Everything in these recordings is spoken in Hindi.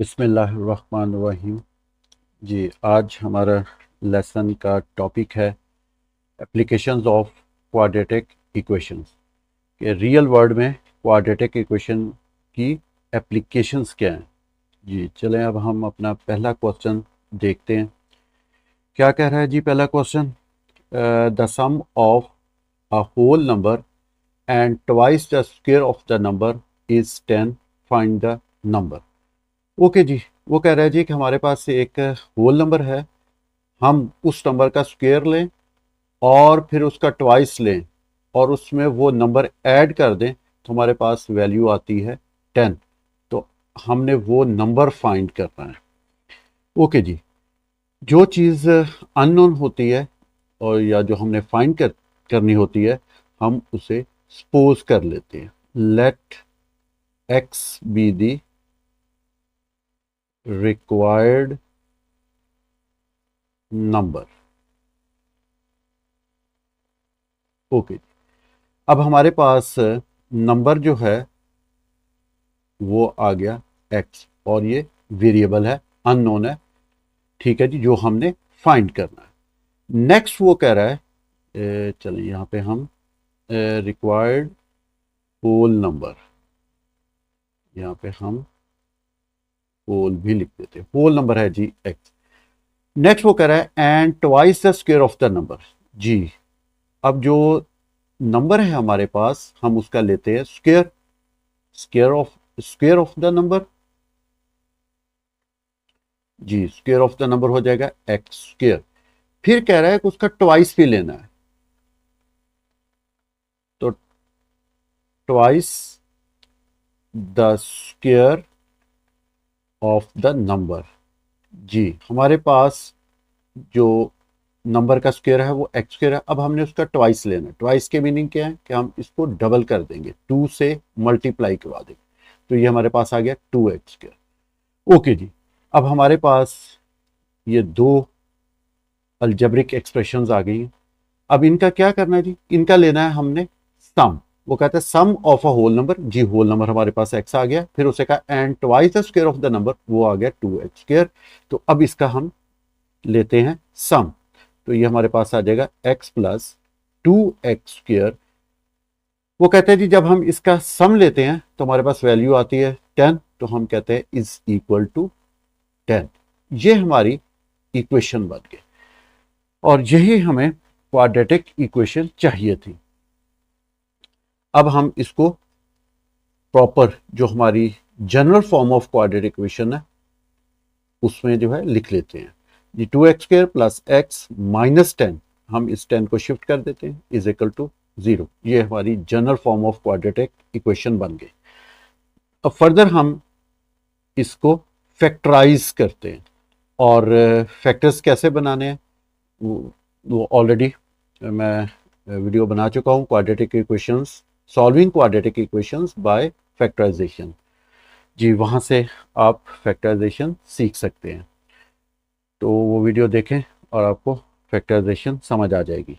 बिस्मिल्लाहिर्रहमानिर्रहीम। जी, आज हमारा लेसन का टॉपिक है एप्लीकेशंस ऑफ क्वाड्रेटिक इक्वेशंस के रियल वर्ल्ड में क्वाड्रेटिक इक्वेशन की एप्लीकेशंस क्या हैं। जी चलें, अब हम अपना पहला क्वेश्चन देखते हैं। क्या कह रहा है जी पहला question? The sum of a whole number and twice the square of the number is 10, find the number. Okay जी, वो कह रहा है जी कि हमारे पास एक होल नंबर है, हम उस नंबर का स्क्वायर लें और फिर उसका ट्वाइस लें और उसमें वो नंबर ऐड कर दें तो हमारे पास वैल्यू आती है 10। तो हमने वो नंबर फाइंड करना है। ओके जी, जो चीज़ अननोन होती है और या जो हमने करनी होती है, हम उसे सपोज कर लेते हैं। Let x be the required number. Okay, अब हमारे पास नंबर जो है वो आ गया एक्स और ये वेरिएबल है, अननोन है। ठीक है जी, जो हमने फाइंड करना है। नेक्स्ट वो कह रहा है, चलिए यहाँ पे हम रिक्वायर्ड होल नंबर, यहाँ पे हम होल भी लिख देते हैं। होल नंबर है जी एक्स। नेक्स्ट वो कह रहा है and twice the square of the number. जी, अब जो नंबर है हमारे पास, हम उसका लेते हैं square. Square of the number. जी, स्क्वायर ऑफ द नंबर हो जाएगा एक्स स्क्वायर। फिर कह रहा है कि उसका ट्वाइस भी लेना है, तो twice the square of the number. जी, हमारे पास जो नंबर का स्क्वायर है वो एक्स स्क्वायर है। अब हमने उसका ट्वाइस लेना है। ट्वाइस के मीनिंग क्या है कि हम इसको डबल कर देंगे, 2 से मल्टीप्लाई करवा देंगे, तो ये हमारे पास आ गया 2x स्क्वायर। ओके जी, अब हमारे पास ये दो अलजेब्रिक एक्सप्रेशंस आ गई हैं। अब इनका क्या करना है जी? इनका लेना है हमने सम। वो कहते हैं sum of a whole number. जी, होल नंबर हमारे पास एक्स आ गया, फिर उसे कहा and twice the square of the number, वो आ गया 2x स्क्वायर। तो अब इसका हम लेते हैं सम, तो ये हमारे पास आ जाएगा x प्लस 2x स्क्वायर। वो कहते हैं जी जब हम इसका सम लेते हैं तो हमारे पास वैल्यू आती है 10, तो हम कहते हैं इज इक्वल टू 10। ये हमारी इक्वेशन बन गई और यही हमें क्वाड्रेटिक इक्वेशन चाहिए थी। अब हम इसको प्रॉपर जो हमारी general form of quadratic equation है उसमें जो है लिख लेते हैं। ये 2x square plus x minus 10, हम इस 10 को शिफ्ट कर देते हैं, इज इक्वल टू 0। ये हमारी general form of quadratic equation बन गई। अब फर्दर हम इसको फैक्टराइज करते हैं और फैक्टर्स कैसे बनाने हैं वो ऑलरेडी मैं वीडियो बना चुका हूँ, quadratic equations, solving quadratic equations by factorisation. जी, वहाँ से आप फैक्टराइजेशन सीख सकते हैं, तो वो वीडियो देखें और आपको फैक्टराइजेशन समझ आ जाएगी।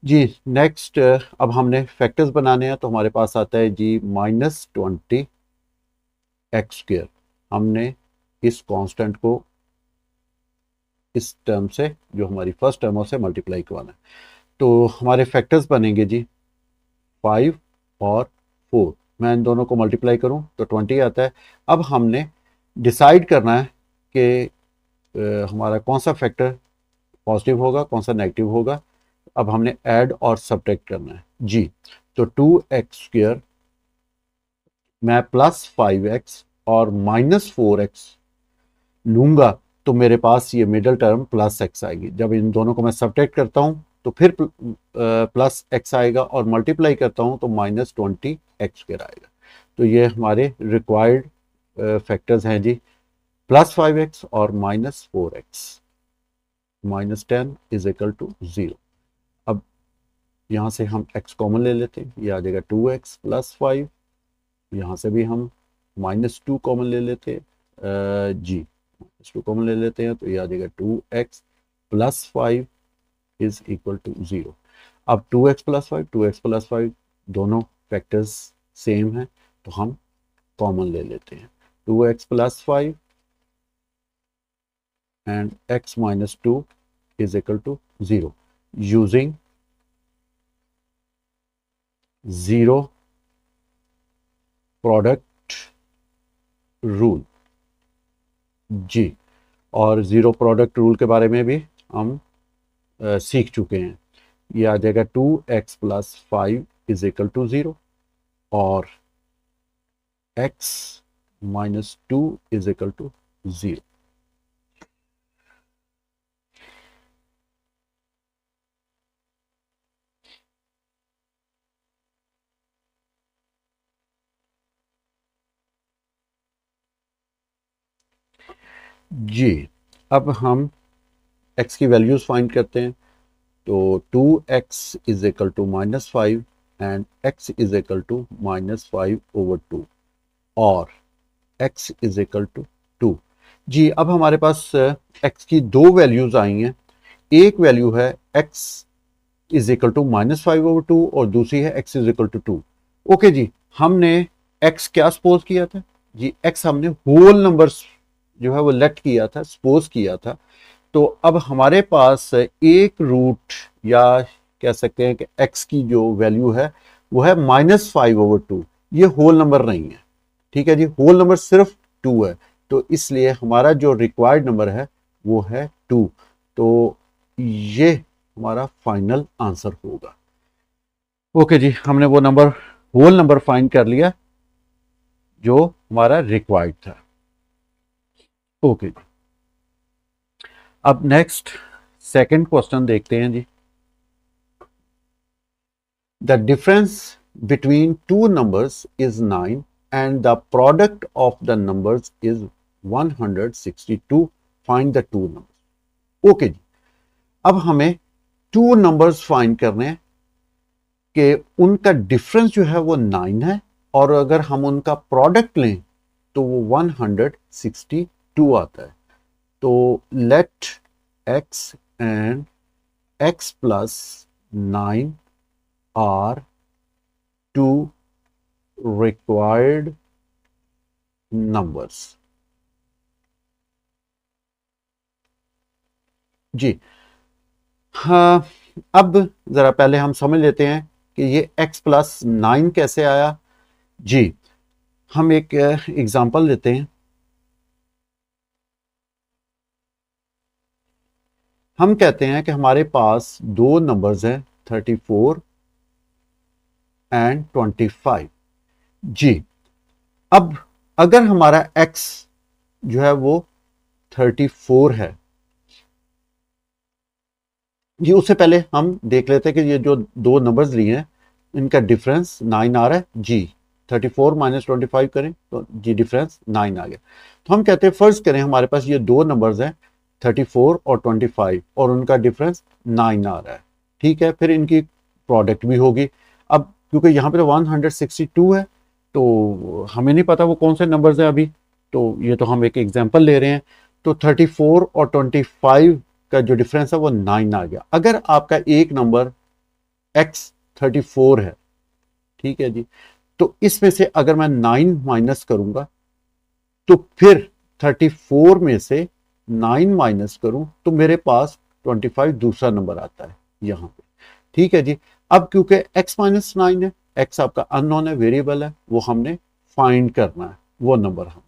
जी, नेक्स्ट अब हमने फैक्टर्स बनाने हैं, तो हमारे पास आता है जी -20x²। हमने इस कांस्टेंट को इस टर्म से, जो हमारी फर्स्ट टर्म है, से मल्टीप्लाई करवाना है। तो हमारे फैक्टर्स बनेंगे जी 5 और 4। मैं इन दोनों को मल्टीप्लाई करूं तो 20 आता है। अब हमने डिसाइड करना है कि हमारा कौन सा फैक्टर पॉजिटिव होगा, कौन सा नेगेटिव होगा। अब हमने ऐड और सब्ट्रैक्ट करना है जी। तो 2x² मैं +5x और -4x लूंगा, तो मेरे पास ये मिडल टर्म +x आएगी। जब इन दोनों को मैं सब्ट्रैक्ट करता हूं तो फिर +x आएगा और मल्टीप्लाई करता हूं तो -20x² आएगा। तो ये हमारे रिक्वायर्ड फैक्टर्स हैं जी, +5x और -4x। -10 is equal to 0। अब यहाँ से हम x कॉमन ले लेते हैं, ये आ जाएगा 2x + 5। यहाँ से भी हम -2 कॉमन ले लेते हैं, जी -2 कॉमन ले लेते हैं, तो ये आ जाएगा 2x + 5 इज इक्वल टू 0। अब 2x + 5 दोनों फैक्टर्स सेम हैं, तो हम कॉमन ले लेते हैं। 2x + 5 and x minus 2 is equal to 0 using zero product rule. जी, और ज़ीरो प्रोडक्ट रूल के बारे में भी हम सीख चुके हैं। ये आ जाएगा 2x plus 5 is equal to 0 और x minus 2 is equal to 0। जी, अब हम x की वैल्यूज फाइंड करते हैं। तो 2x is equal to minus 5 and x is equal to minus 5 over 2 और x इज इक्वल टू 2। जी, अब हमारे पास x की दो वैल्यूज आई हैं। एक वैल्यू है x is equal to minus 5 over 2 और दूसरी है x is equal to 2। Okay जी, हमने x क्या सपोज किया था? जी, x हमने होल नंबर्स जो है वो लेट किया था, सपोज किया था। तो अब हमारे पास एक रूट या कह सकते हैं कि x की जो वैल्यू है वो है माइनस 5 ओवर 2। ये होल नंबर नहीं है, ठीक है जी, होल नंबर सिर्फ 2 है। तो इसलिए हमारा जो रिक्वायर्ड नंबर है वो है 2। तो ये हमारा फाइनल आंसर होगा। ओके जी, हमने वो नंबर होल नंबर फाइंड कर लिया जो हमारा रिक्वायर्ड था। ओके जी, अब नेक्स्ट सेकंड क्वेश्चन देखते हैं जी। The difference between two numbers is 9 and the product of the numbers is 162. Find the two numbers. Okay जी, अब हमें टू नंबर्स फाइंड करने हैं कि उनका डिफरेंस जो है वो 9 है और अगर हम उनका प्रोडक्ट लें तो वो 162 आता है। तो let x and x plus 9 are two required numbers। जी हाँ, अब जरा पहले हम समझ लेते हैं कि ये x प्लस 9 कैसे आया। जी, हम एक एग्जांपल लेते हैं। हम कहते हैं कि हमारे पास दो नंबर्स हैं 34 एंड 25। जी, अब अगर हमारा x जो है वो 34 है, जी उससे पहले हम देख लेते हैं कि ये जो दो नंबर्स लिए हैं इनका डिफरेंस 9 आ रहा है। जी, 34 माइनस 25 करें तो जी डिफरेंस 9 आ गया। तो हम कहते हैं फर्ज करें हमारे पास ये दो नंबर्स हैं 34 और 25 और उनका डिफरेंस 9 आ रहा है, ठीक है। फिर इनकी प्रोडक्ट भी होगी। अब क्योंकि यहाँ पे 162 है तो हमें नहीं पता वो कौन से नंबर्स हैं अभी, तो ये तो हम एक एग्जाम्पल ले रहे हैं। तो 34 और 25 का जो डिफरेंस है वो 9 आ गया। अगर आपका एक नंबर x 34 है, ठीक है जी, तो इसमें से अगर मैं 9 माइनस करूंगा तो फिर 34 में से 9 माइनस करूं तो मेरे पास 25 दूसरा नंबर आता है यहां पे, ठीक है जी। अब क्योंकि x माइनस 9 है, x आपका अननोन है, वेरिएबल है, वो हमने फाइंड करना है वो नंबर हमें,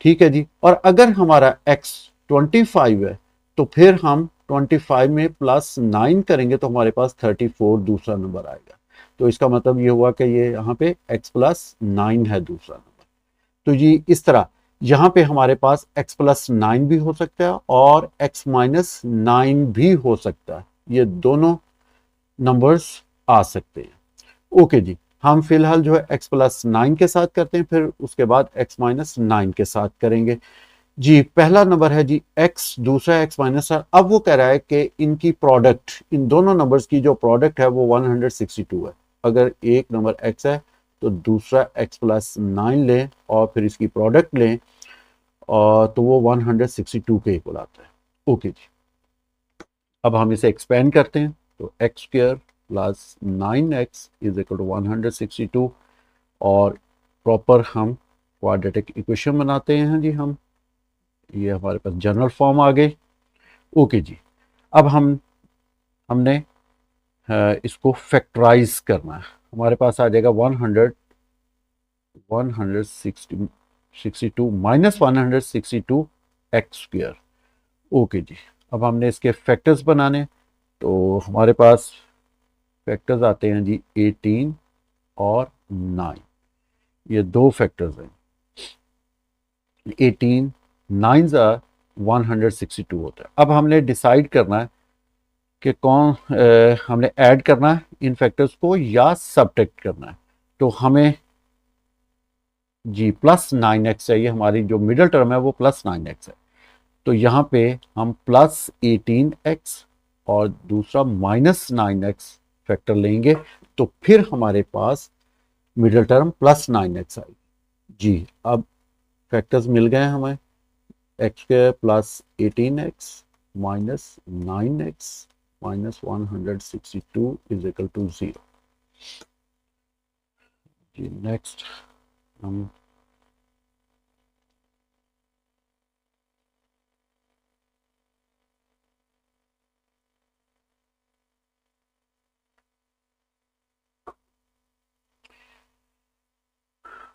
ठीक है जी। और अगर हमारा x 25 है तो फिर हम 25 में प्लस 9 करेंगे तो हमारे पास 34 दूसरा नंबर आएगा। तो इसका मतलब ये हुआ कि ये यहाँ पे x प्लस 9 है दूसरा नंबर। तो ये इस तरह यहाँ पे हमारे पास x प्लस 9 भी हो सकता है और x माइनस 9 भी हो सकता है। ये दोनों नंबर्स आ सकते हैं। ओके जी, हम फिलहाल जो है x प्लस 9 के साथ करते हैं, फिर उसके बाद x माइनस 9 के साथ करेंगे। जी, पहला नंबर है जी x, दूसरा x माइनस 4। अब वो कह रहा है कि इनकी प्रोडक्ट, इन दोनों नंबर्स की जो प्रोडक्ट है वो 162 है। अगर एक नंबर x है तो दूसरा x प्लस 9 लें और फिर इसकी प्रोडक्ट लें और तो वो 162 के इक्वल आता है। ओके जी, अब हम इसे एक्सपेंड करते हैं तो x square plus 9x is equal to 162 और प्रॉपर हम क्वाड्रेटिक इक्वेशन बनाते हैं जी हम। ये हमारे पास जनरल फॉर्म आ गई। ओके जी, अब हमने इसको फैक्टराइज करना है। हमारे पास आ जाएगा 162 माइनस 162 एक्स स्क्वायर। ओके जी, अब हमने इसके फैक्टर्स बनाने, तो हमारे पास फैक्टर्स आते हैं जी 18 और 9। ये दो फैक्टर्स हैं। 18 9 ज़ा 162 होता है। अब हमने डिसाइड करना है कि हमने ऐड करना है इन फैक्टर्स को या सब्ट्रैक्ट करना है। तो हमें जी +9x चाहिए, हमारी जो मिडिल टर्म है वो +9x है। तो यहाँ पे हम +18x और दूसरा -9x फैक्टर लेंगे, तो फिर हमारे पास मिडिल टर्म +9x आएगी। जी, अब फैक्टर्स मिल गए हमें। x² +18x -9x -162 is equal to 0। जी नेक्स्ट हम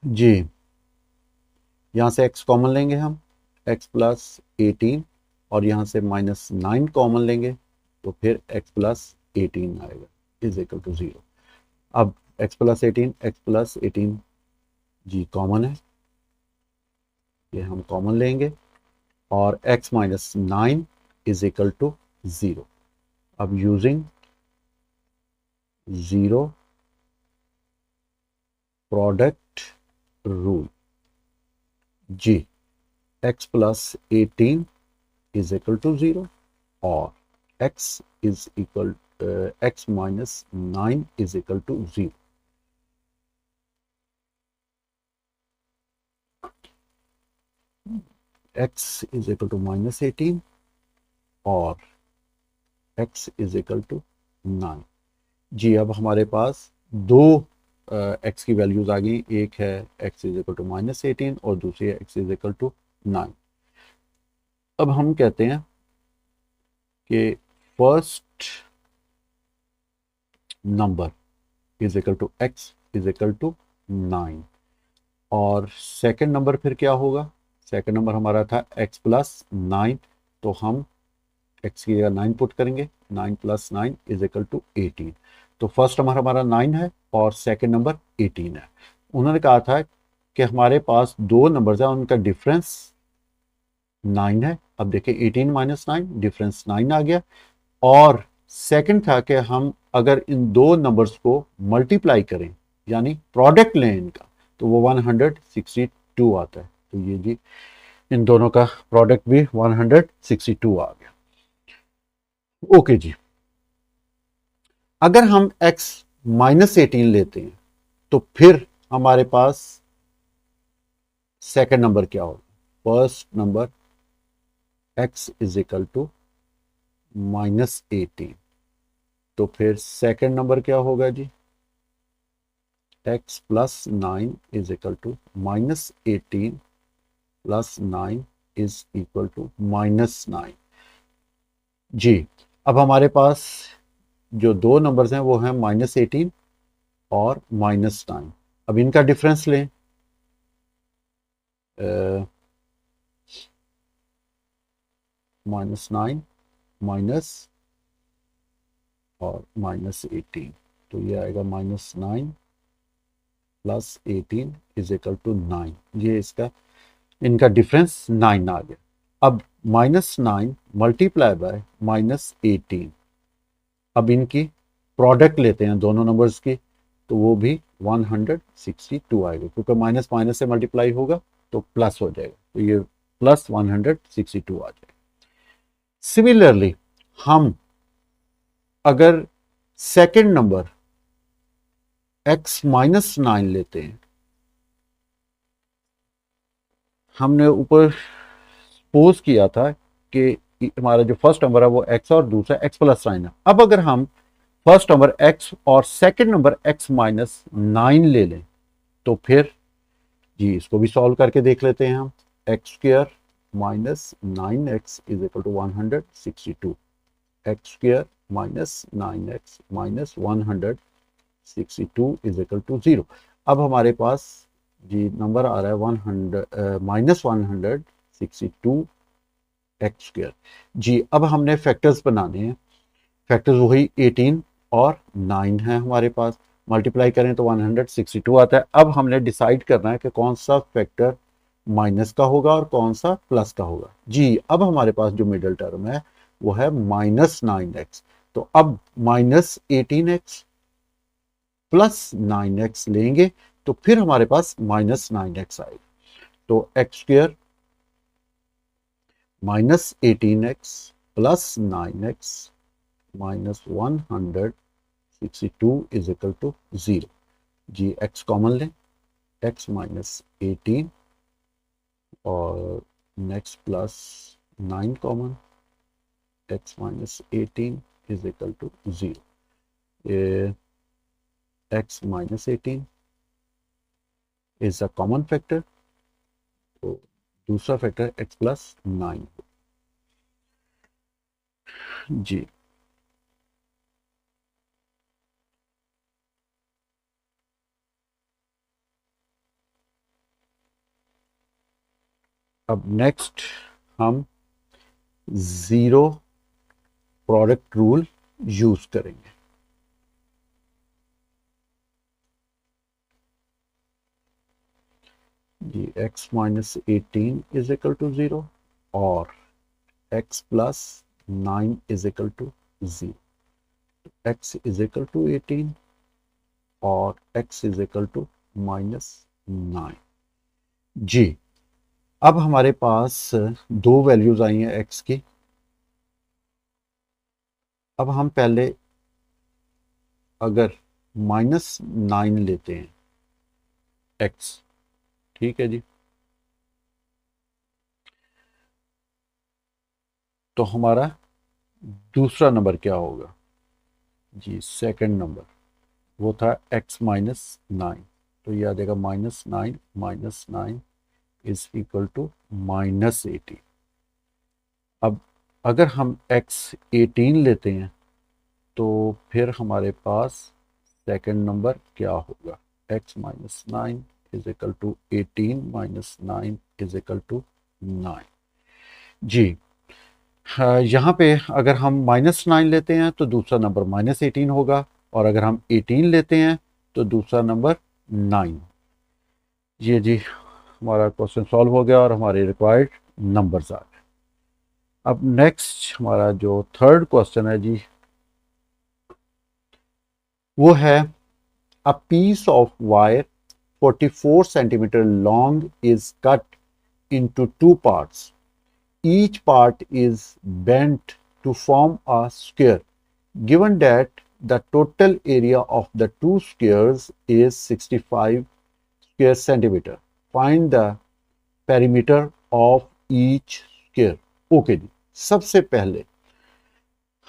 जी यहाँ से x कॉमन लेंगे हम, x +18 और यहाँ से -9 कॉमन लेंगे, तो फिर x +18 आएगा इज इक्वल टू 0। अब x +18 जी कॉमन है, ये हम कॉमन लेंगे और x -9 इज इक्वल टू 0। अब यूजिंग 0 प्रोडक्ट रूल, जी x +18 इज इक्वल टू 0 और x -9 is equal to 0। x is equal to -18 और x इज इक्वल टू 9। जी, अब हमारे पास दो x की वैल्यूज आ गई। एक है x इज इक्वल टू -18 और दूसरी है x इज इक्वल टू 9। अब हम कहते हैं कि first number is equal to x is equal to 9 और सेकंड नंबर फिर क्या होगा। सेकंड नंबर हमारा था x +9, तो हम x की जगह 9 पुट करेंगे। 9 + 9 इज इक्वल टू 18। तो फर्स्ट नंबर हमारा 9 है और सेकंड नंबर 18 है। उन्होंने कहा था कि हमारे पास दो नंबर्स हैं, उनका डिफरेंस 9 है। अब देखिए 18 - 9 डिफरेंस 9 आ गया। और सेकंड था कि हम अगर इन दो नंबर्स को मल्टीप्लाई करें यानी प्रोडक्ट लें इनका, तो वो 162 आता है। तो ये जी इन दोनों का प्रोडक्ट भी 162 आ गया। ओके जी, अगर हम x -18 लेते हैं तो फिर हमारे पास सेकंड नंबर क्या होगा। First number x is equal to -18, तो फिर सेकंड नंबर क्या होगा जी। x +9 is equal to -18 + 9 is equal to -9। जी, अब हमारे पास जो दो नंबर्स हैं वो हैं -18 और -9। अब इनका डिफरेंस लें। -9 माइनस और -18, तो ये आएगा -9 + 18 इज इक्वल टू 9। ये इसका इनका डिफरेंस 9 आ गया। अब -9 मल्टीप्लाई बाय -18, अब इनकी प्रोडक्ट लेते हैं दोनों नंबर्स की, तो वो भी 162 आएगा, क्योंकि माइनस माइनस से मल्टीप्लाई होगा तो प्लस हो जाएगा, तो ये +162 आ जाएगा। सिमिलरली हम अगर सेकंड नंबर x -9 लेते हैं, हमने ऊपर सपोज किया था कि हमारा जो फर्स्ट नंबर है वो x और दूसरा x +9 है। अब अगर हम फर्स्ट नंबर x और सेकंड नंबर x -9 ले लें, तो फिर जी इसको भी सॉल्व करके देख लेते हैं हम। x² minus 9x is equal to 162, x square minus 9x minus 162 is equal to 0। अब हमारे पास जी नंबर आ रहा है 100 माइनस 162 एक्स स्क्वायर। जी अब हमने फैक्टर्स बनाने हैं। फैक्टर्स वही 18 और 9 है हमारे पास, मल्टीप्लाई करें तो 162 आता है। अब हमने डिसाइड करना है कि कौन सा फैक्टर माइनस का होगा और कौन सा प्लस का होगा। जी अब हमारे पास जो मिडिल टर्म है वो है माइनस 9x। तो अब माइनस 18x प्लस 9x लेंगे तो फिर हमारे पास माइनस 9x आएगा। तो x square minus 18x plus 9x minus 162 is equal to 0। जी x कॉमन लें, x माइनस 18 और next plus 9 common, x minus 18 is equal to 0। x minus 18 is a common factor, तो दूसरा फैक्टर x प्लस 9। जी अब नेक्स्ट हम जीरो प्रोडक्ट रूल यूज करेंगे। जी x minus 18 is equal to 0 और x plus 9 is equal to 0। x is equal to 18 और x is equal to minus 9। जी अब हमारे पास दो वैल्यूज आई हैं x की। अब हम पहले अगर माइनस 9 लेते हैं x, ठीक है जी, तो हमारा दूसरा नंबर क्या होगा? जी सेकंड नंबर वो था x माइनस 9, तो ये आ जाएगा minus nine is equal to minus 18। अब अगर हम x 18 लेते हैं तो फिर हमारे पास सेकंड नंबर क्या होगा? x minus 9 is equal to 18 minus 9 is equal to 9। जी हाँ, यहाँ पे अगर हम माइनस 9 लेते हैं तो दूसरा नंबर माइनस 18 होगा, और अगर हम 18 लेते हैं तो दूसरा नंबर 9। ये जी हमारा क्वेश्चन सॉल्व हो गया और हमारे रिक्वायर्ड नंबर्स आ गए। अब नेक्स्ट हमारा जो थर्ड क्वेश्चन है जी वो है a piece of wire 44 centimetre long is cut into two parts, each part is bent to form a square, given that the total area of the two squares is 65 square centimeter. Find the perimeter of each square. Okay जी, सबसे पहले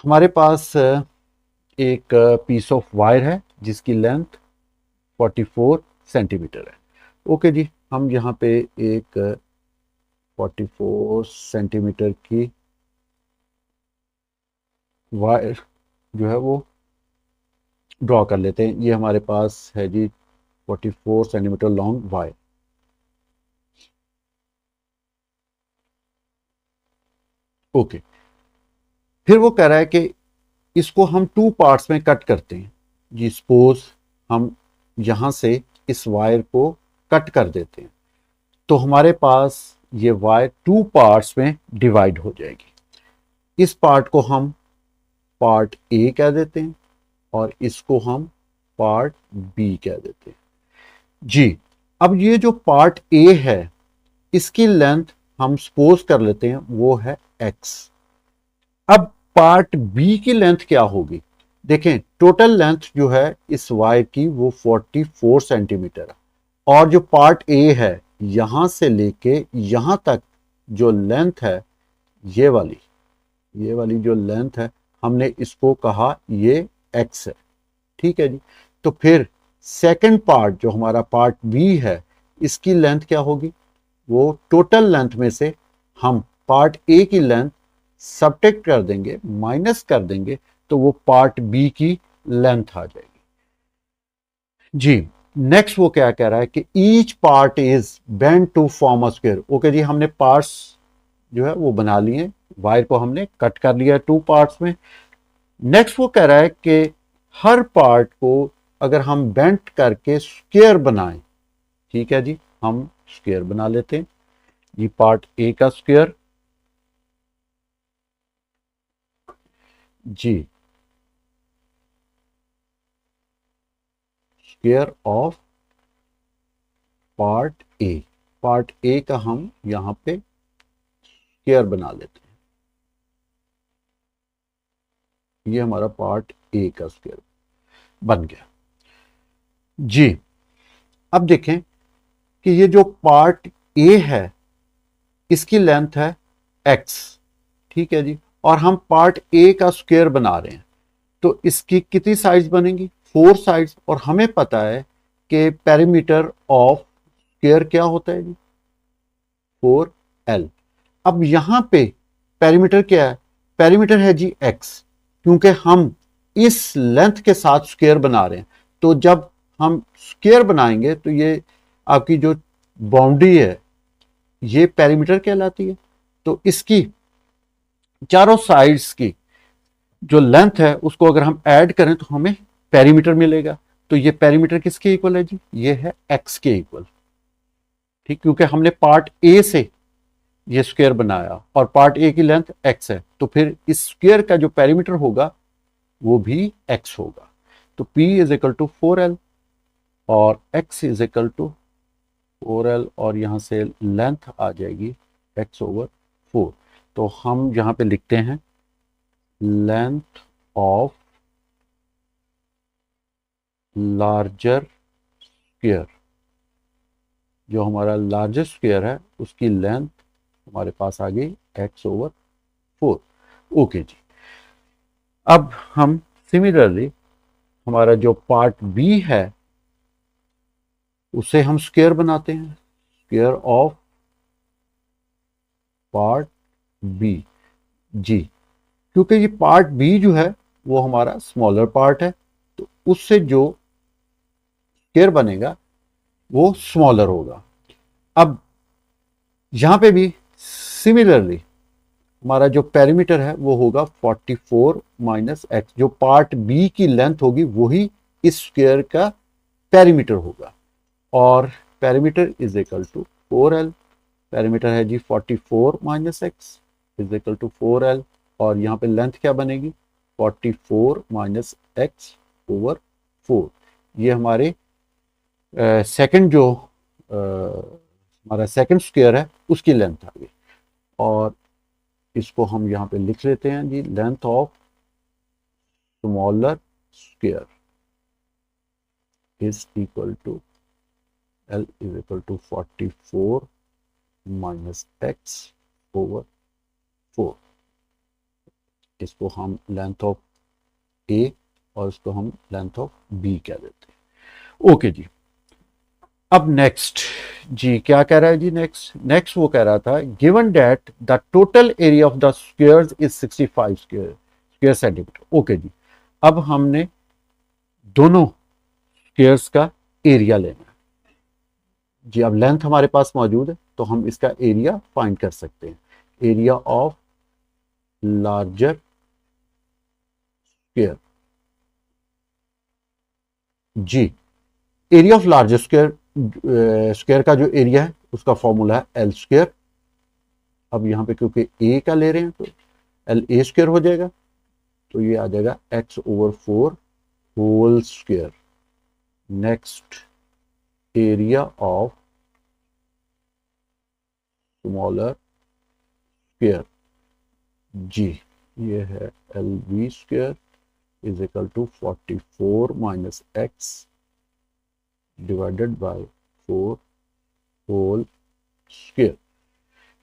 हमारे पास एक पीस ऑफ वायर है जिसकी लेंथ 44 सेंटीमीटर है। ओके जी, हम यहाँ पे एक 44 सेंटीमीटर की वायर जो है वो ड्रॉ कर लेते हैं। ये हमारे पास है जी 44 सेंटीमीटर लॉन्ग वायर। ओके, फिर वो कह रहा है कि इसको हम टू पार्ट्स में कट करते हैं। जी सपोज हम यहां से इस वायर को कट कर देते हैं तो हमारे पास ये वायर टू पार्ट्स में डिवाइड हो जाएगी। इस पार्ट को हम पार्ट ए कह देते हैं और इसको हम पार्ट बी कह देते हैं। जी अब ये जो पार्ट ए है इसकी लेंथ हम सपोज कर लेते हैं वो है x। अब पार्ट बी की लेंथ क्या होगी? देखें टोटल लेंथ जो है इस वायर की वो 44 सेंटीमीटर है, और जो पार्ट ए है यहां से लेके यहां तक जो लेंथ है ये वाली जो लेंथ है हमने इसको कहा ये x है। ठीक है जी, तो फिर सेकंड पार्ट जो हमारा पार्ट बी है इसकी लेंथ क्या होगी? वो टोटल लेंथ में से हम पार्ट ए की लेंथ सब्ट्रैक्ट कर देंगे, माइनस कर देंगे, तो वो पार्ट बी की लेंथ आ जाएगी। जी नेक्स्ट वो क्या कह रहा है कि each part is bend to form a square. Okay जी, हमने पार्ट्स जो है वो बना लिए, वायर को हमने कट कर लिया टू पार्ट्स में। नेक्स्ट वो कह रहा है कि हर पार्ट को अगर हम बेंट करके स्क्वायर बनाएं, ठीक है जी, हम स्क्वायर बना लेते हैं। ये पार्ट ए का स्क्वायर, जी square of part A, part A का हम यहां पे स्क्वायर बना लेते हैं। ये हमारा पार्ट ए का स्क्वायर बन गया। जी अब देखें कि ये जो पार्ट ए है इसकी लेंथ है एक्स, ठीक है जी, और हम पार्ट ए का स्क्वायर बना रहे हैं, तो इसकी कितनी साइड्स बनेंगी? 4 साइड्स। और हमें पता है कि पेरीमीटर ऑफ स्क्वायर क्या होता है जी? 4l। अब यहां पे पेरीमीटर क्या है? पेरीमीटर है जी एक्स, क्योंकि हम इस लेंथ के साथ स्क्वायर बना रहे हैं। तो जब हम स्क्वायर बनाएंगे तो ये आपकी जो बाउंड्री है ये पेरीमीटर कहलाती है। तो इसकी चारों साइड्स की जो लेंथ है उसको अगर हम ऐड करें तो हमें पेरीमीटर मिलेगा। तो ये पेरीमीटर किसके इक्वल है जी? ये है एक्स के इक्वल, ठीक, क्योंकि हमने पार्ट ए से ये स्क्वायर बनाया और पार्ट ए की लेंथ एक्स है, तो फिर इस स्क्वायर का जो पेरीमीटर होगा वो भी एक्स होगा। तो P is equal to 4l और x is equal to 4l, और यहां से लेंथ आ जाएगी x ओवर 4। तो हम यहां पे लिखते हैं लेंथ ऑफ लार्जर स्क्वायर, जो हमारा लार्जर स्क्वायर है उसकी लेंथ हमारे पास आ गई x ओवर 4। ओके जी, अब हम सिमिलरली हमारा जो पार्ट बी है उसे हम स्क्वायर बनाते हैं, स्क्वायर ऑफ पार्ट बी। जी क्योंकि ये पार्ट बी जो है वो हमारा स्मॉलर पार्ट है, तो उससे जो स्क्वायर बनेगा वो स्मॉलर होगा। अब यहां पे भी सिमिलरली हमारा जो पेरीमीटर है वो होगा 44 माइनस एक्स, जो पार्ट बी की लेंथ होगी वही इस स्क्वायर का पेरीमीटर होगा। और perimeter is equal to 4l, perimeter है जी 44 minus x is equal to 4l, और यहाँ पे लेंथ क्या बनेगी? 44 माइनस एक्स ओवर 4। ये हमारे सेकंड जो हमारा सेकंड स्क्वायर है उसकी लेंथ आ गई। और इसको हम यहाँ पे लिख लेते हैं जी, length of smaller square is equal to L is equal to 44 minus X over 4। इसको हम लेंथ ऑफ ए और इसको हम लेंथ ऑफ बी कह देते हैं। ओके जी, अब नेक्स्ट जी क्या कह रहा है जी? नेक्स्ट वो कह रहा था given that the total area of the squares is 65 square centimetre. Okay जी, अब हमने दोनों स्क्वायर्स का एरिया लेना है जी। अब लेंथ हमारे पास मौजूद है तो हम इसका एरिया फाइंड कर सकते हैं, एरिया ऑफ लार्जर स्क्वायर। जी एरिया ऑफ लार्जर स्क्वायर का जो एरिया है उसका फॉर्मूला है एल स्क्वायर। अब यहां पे क्योंकि ए का ले रहे हैं तो एल ए स्क्वायर हो जाएगा, तो ये आ जाएगा X over 4 whole square. Next area of smaller square, जी ये है L B square is equal to 44 minus X divided by 4 whole square.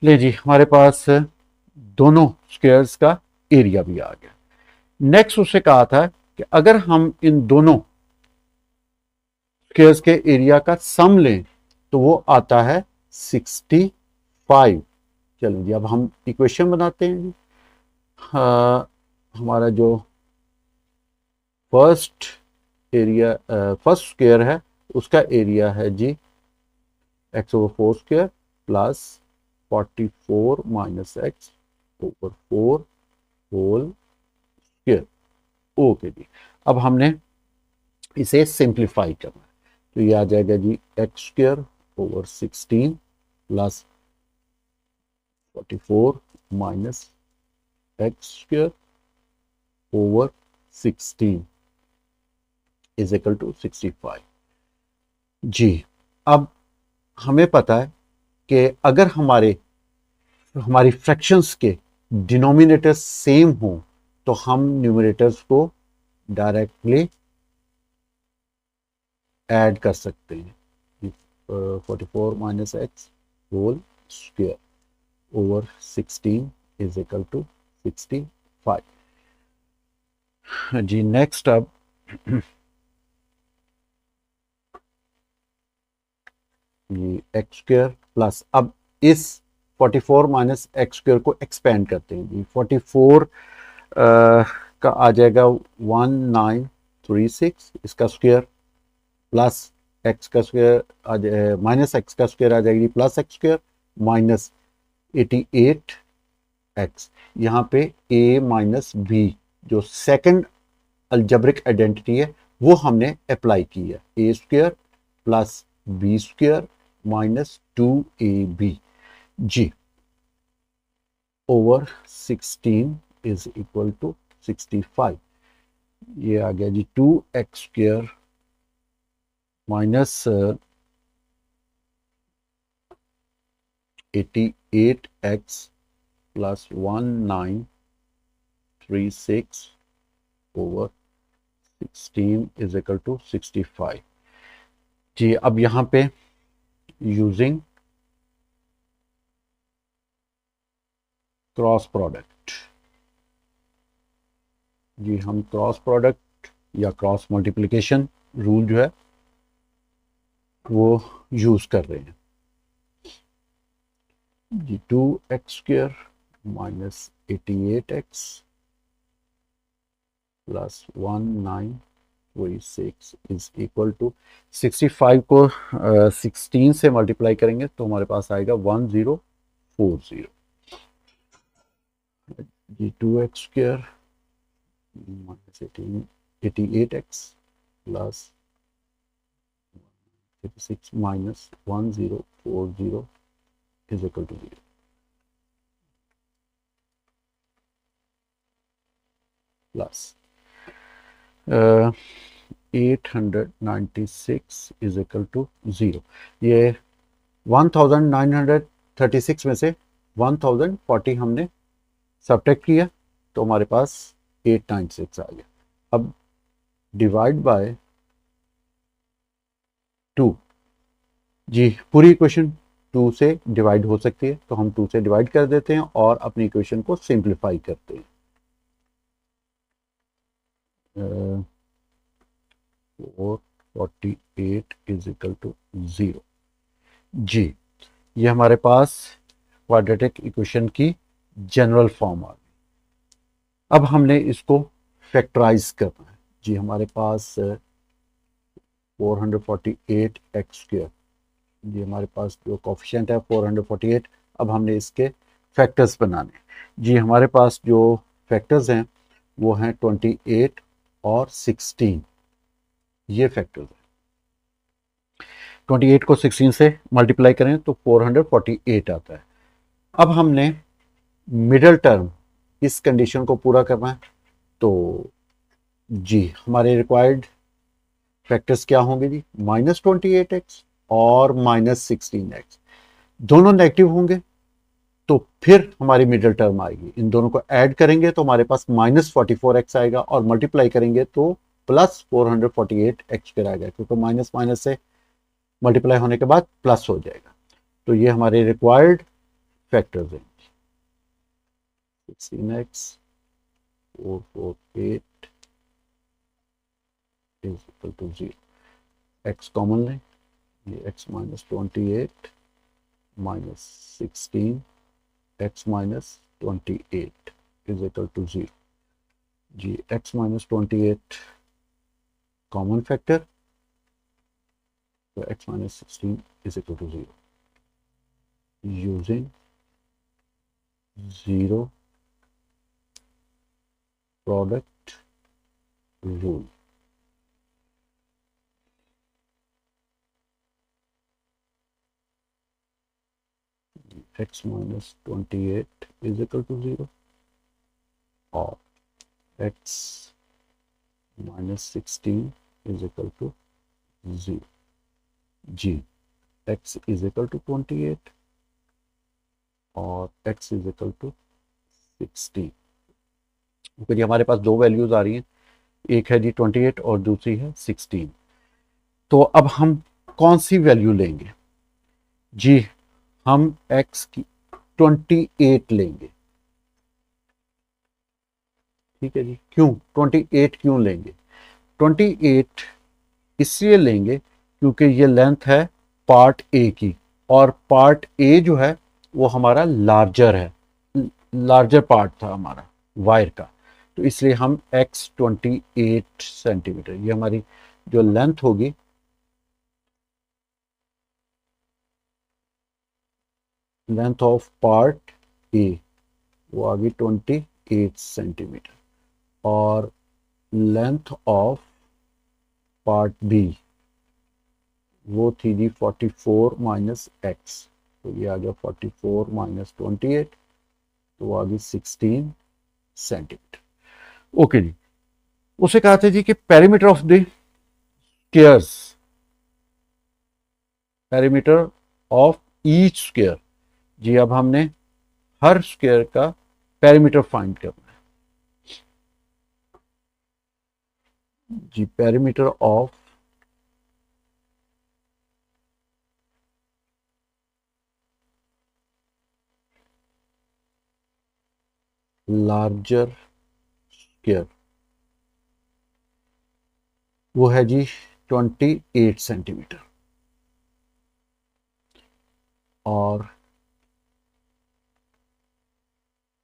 ले जी, हमारे पास दोनों स्क्वायर्स का एरिया भी आ गया। नेक्स्ट उससे कहा था कि अगर हम इन दोनों स्क्वायर्स के एरिया का सम लें तो वो आता है 65। चलो जी, अब हम इक्वेशन बनाते हैं जी। हाँ, हमारा जो फर्स्ट एरिया फर्स्ट स्क्वायर है उसका एरिया है जी X over four square plus 44 minus X over four whole square. Okay जी, अब हमने इसे सिंप्लीफाई करना है, तो ये आ जाएगा जी X square over 16 plus 44 minus x square over 16 is equal to 65 जी। अब हमें पता है कि अगर हमारी फ्रैक्शंस के डिनोमिनेटर्स सेम हो तो हम न्यूमरेटर्स को डायरेक्टली ऐड कर सकते हैं। 44 minus x whole square over 16 is equal to 65 जी। नेक्स्ट अब ये एक्स स्क्वायर प्लस, अब इस 44 माइनस एक्स स्क्वायर को एक्सपेंड करते हैं जी। 44 का आ जाएगा 1936 इसका स्क्वायर प्लस एक्स का स्क्वायर आ जाए माइनस एक्स का स्क्वायर आ जाएगी plus x square minus 88 x. यहाँ पे ए माइनस बी जो सेकंड अल्जेब्रिक आइडेंटिटी है वो हमने अप्लाई की है। A square plus B square minus 2ab जी ओवर 16 इज इक्वल टू 65। ये आ गया जी 2x square minus 88x plus 1936 over 16 is equal to 65 जी। अब यहाँ पे यूजिंग क्रॉस प्रोडक्ट जी, हम क्रॉस प्रोडक्ट या क्रॉस मल्टीप्लिकेशन रूल जो है वो यूज कर रहे हैं जी। 2x square minus 88x plus 1936 is equal to 65 को 16 से मल्टीप्लाई करेंगे तो हमारे पास आएगा 1040 जी। 2x square minus 88x plus 36 minus 1040 is equal to 0 plus 896 is equal to 0। ये 1936 में से 1040 हमने सब्ट्रैक्ट किया तो हमारे पास 896 आ गया। अब डिवाइड बाय 2 जी, पूरी इक्वेशन 2 से डिवाइड हो सकती है तो हम 2 से डिवाइड कर देते हैं और अपनी इक्वेशन को सिंप्लीफाई करते हैं। 448 इज इक्वल टू 0 जी। ये हमारे पास क्वाड्रेटिक इक्वेशन की जनरल फॉर्म आ गई। अब हमने इसको फैक्टराइज करना है जी। हमारे पास 448 एक्स स्क्वायर जी, हमारे पास जो कोफिशिएंट है 448। अब हमने इसके फैक्टर्स बनाने जी। हमारे पास जो फैक्टर्स हैं वो हैं 28 और 16, ये फैक्टर्स हैं। 28 को 16 से मल्टीप्लाई करें तो 448 आता है। अब हमने मिडल टर्म इस कंडीशन को पूरा करना है तो जी हमारे रिक्वायर्ड फैक्टर्स क्या होंगे जी, -28x और -16x दोनों नेगेटिव होंगे तो फिर हमारी मिडिल टर्म आएगी। इन दोनों को ऐड करेंगे तो हमारे पास -44x आएगा और मल्टीप्लाई करेंगे तो प्लस 448x फिर आएगा, क्योंकि माइनस माइनस से मल्टीप्लाई होने के बाद प्लस हो जाएगा। तो ये हमारे रिक्वायर्ड फैक्टर्स हैं। 16x 448 is equal to 0। x common लें, ये x -28 -16 x minus 28 is equal to 0। जी x माइनस 28 कॉमन फैक्टर, तो x minus 16 is equal to 0 using 0 product rule. x minus 28 is equal to 0 और x minus 16 is equal to 0। जी x इज इक्वल टू 28 और x इज इक्वल टू 16। तो जी हमारे पास दो वैल्यूज आ रही हैं, एक है जी 28 और दूसरी है 16। तो अब हम कौन सी वैल्यू लेंगे? जी हम x की 28 लेंगे। ठीक है जी, क्यों 28 क्यों लेंगे? 28 इसलिए लेंगे क्योंकि ये लेंथ है पार्ट ए की, और पार्ट ए जो है वो हमारा लार्जर है, लार्जर पार्ट था हमारा वायर का। तो इसलिए हम x 28 सेंटीमीटर, ये हमारी जो लेंथ होगी, लेंथ ऑफ पार्ट ए वो आ गई 28 सेंटीमीटर, और लेंथ ऑफ पार्ट बी वो थी जी 44 माइनस एक्स, तो ये आ गया 44 माइनस 28, तो वो आ गई 16 सेंटीमीटर। ओके जी, उसे कहा था जी कि perimeter of the squares, perimeter of each square. जी अब हमने हर स्क्वायर का पेरीमीटर फाइंड करना है। जी पेरीमीटर ऑफ लार्जर स्क्वायर वो है जी 28 सेंटीमीटर, और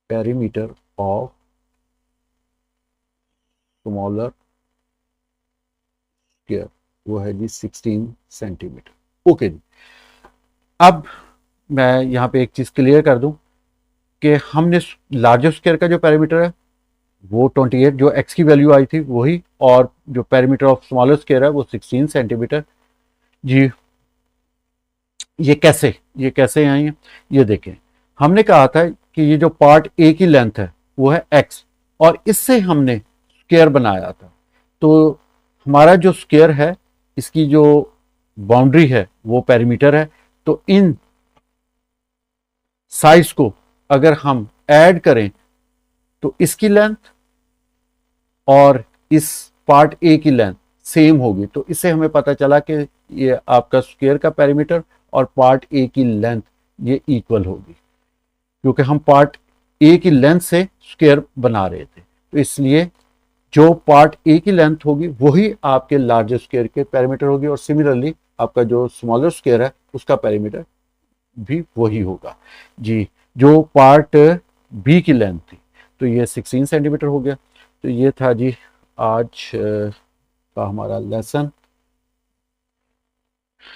पेरीमीटर ऑफ स्मॉलर स्क्वायर वो है जी 16 सेंटीमीटर। ओके जी, अब मैं यहाँ पे एक चीज क्लियर कर दूं कि हमने लार्जर स्क्वायर का जो पेरीमीटर है वो 28, जो एक्स की वैल्यू आई थी वही, और जो पेरीमीटर ऑफ स्मॉलर स्क्वायर है वो 16 सेंटीमीटर। जी ये कैसे आई है, ये देखें। हमने कहा था कि ये जो पार्ट ए की लेंथ है वो है एक्स, और इससे हमने स्क्वायर बनाया था। तो हमारा जो स्क्वायर है इसकी जो बाउंड्री है वो पेरीमीटर है। तो इन साइज को अगर हम ऐड करें तो इसकी लेंथ और इस पार्ट ए की लेंथ सेम होगी। तो इससे हमें पता चला कि ये आपका स्क्वायर का पेरीमीटर और पार्ट ए की लेंथ ये इक्वल होगी, क्योंकि हम पार्ट ए की लेंथ से स्क्वायर बना रहे थे। तो इसलिए जो पार्ट ए की लेंथ होगी वही आपके लार्जर स्क्वायर के पेरीमीटर होगी, और सिमिलरली आपका जो स्मॉलर स्क्वायर है उसका पेरीमीटर भी वही होगा। जी जो पार्ट बी की लेंथ थी तो ये 16 सेंटीमीटर हो गया। तो ये था जी आज का हमारा लेसन।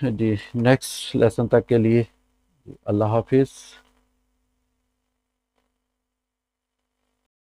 जी नेक्स्ट लेसन तक के लिए अल्लाह हाफिज़।